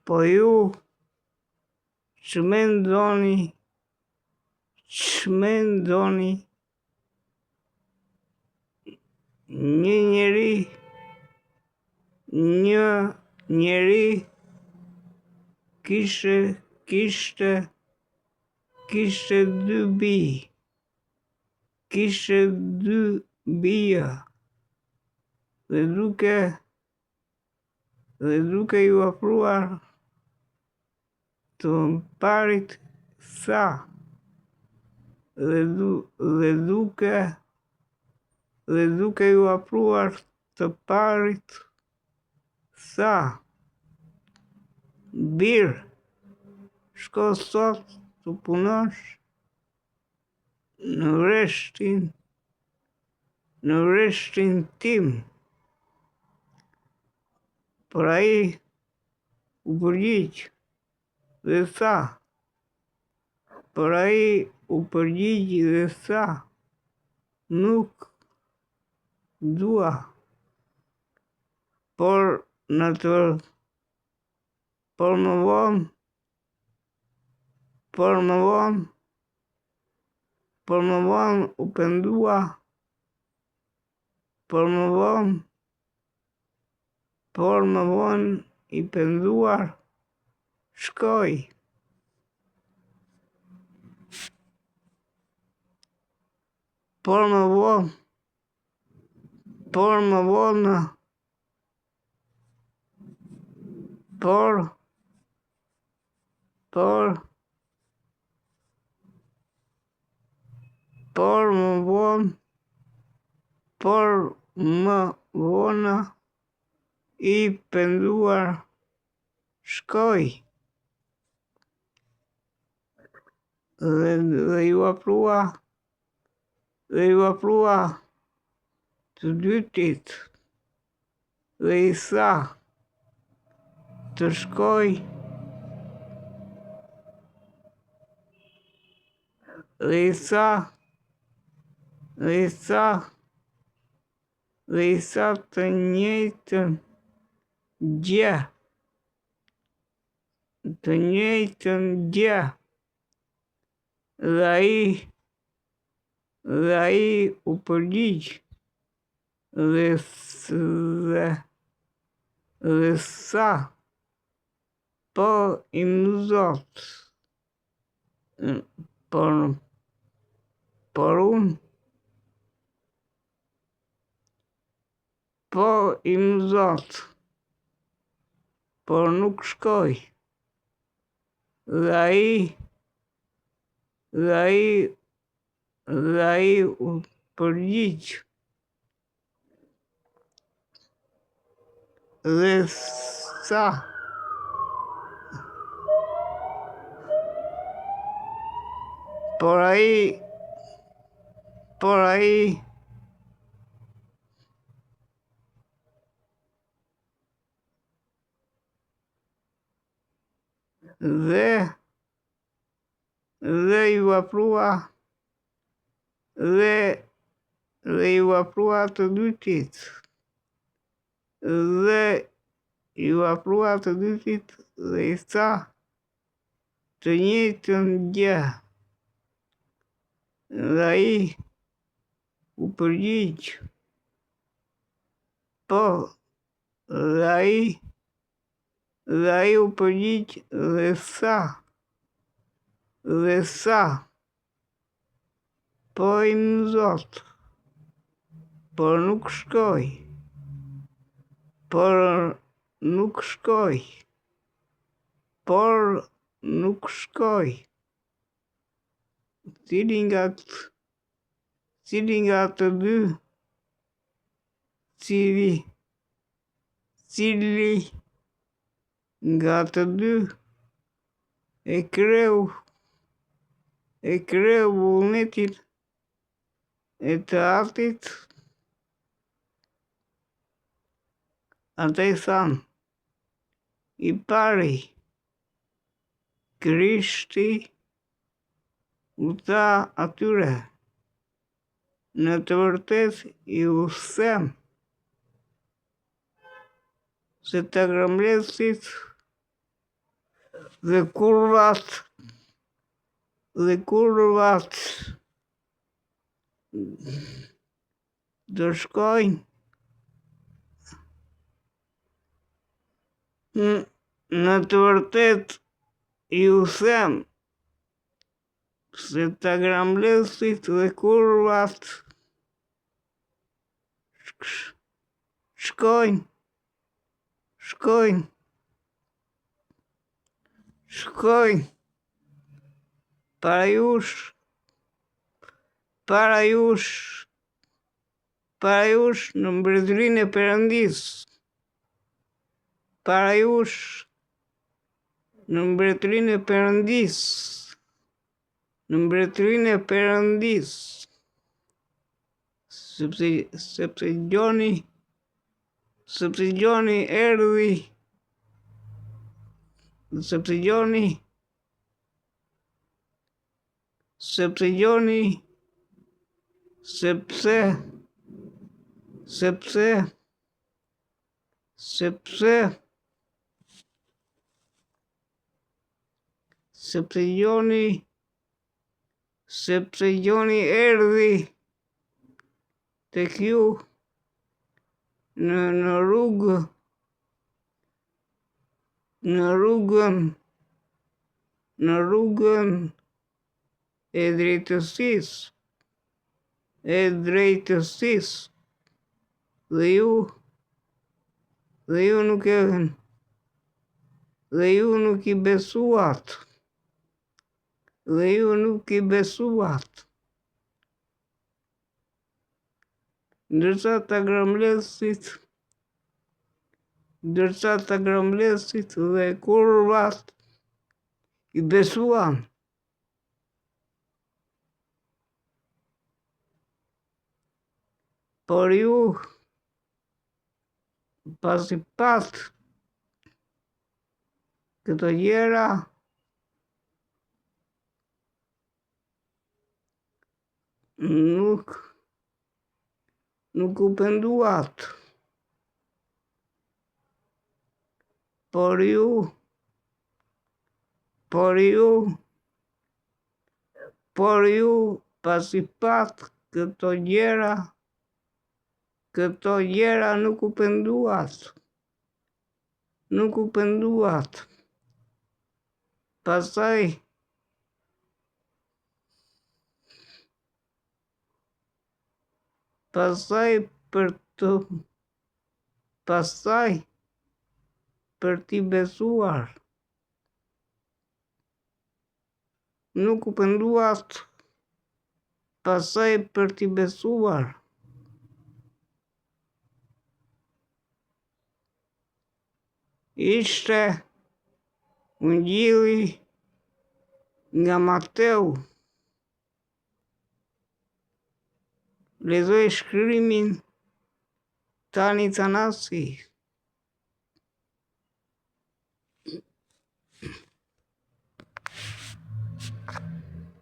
po ju çmendoni një njeri kishte dy bija dhe duke ju afruar të parit tha dhe duke ju afruar të parit tha: "Bir, shko sot të punosh në rreshtin tim." Por ai u përgjigj dhe tha: "Nuk dua." Por më vonë i penduar shkoi. Dhe ju afrua të dytit dhe i tha të shkoj të njëjtën gjë. Dhe ai u përgjigj dhe tha: "Po im zot, por nuk shkoj." Dhe ai u përgjigj dhe tha: Por ai dhe ju afrua të dytit dhe i tha të njëjtën gjë. Dhe ai u përgjigj dhe tha: "Po im zot, por nuk shkoj." Cili nga të dy e kreu vullnetin e të atit? Ata i thanë: "I pari." Krishti u tha atyre: "Në të vërtetë ju them se të gromlesit dhe kurvat do shkojnë në të vërtet ju them se ta gramlesit dhe kurvat shkojnë para jush në mbretërinë e Perëndis. Para jush në mbretërinë e Perëndis. Në mbretërinë e Perëndis. Sepse Gjoni erdhi. Sepse Gjoni erdhi tek ju në rrugën e drejtësisë dhe ju nuk i besuat. Ndërsa ta gramlesit dhe kurvat i besuan. Por ju pasi pat këto gjëra nuk u penduat. Por ju pasi pat këto gjëra nuk u penduat. Pastaj për t'i besuar. Nuk u penduat. Pastaj për t'i besuar. Ishte Ungjilli nga Mateu. Lexoj shkrimin tani Tanasi.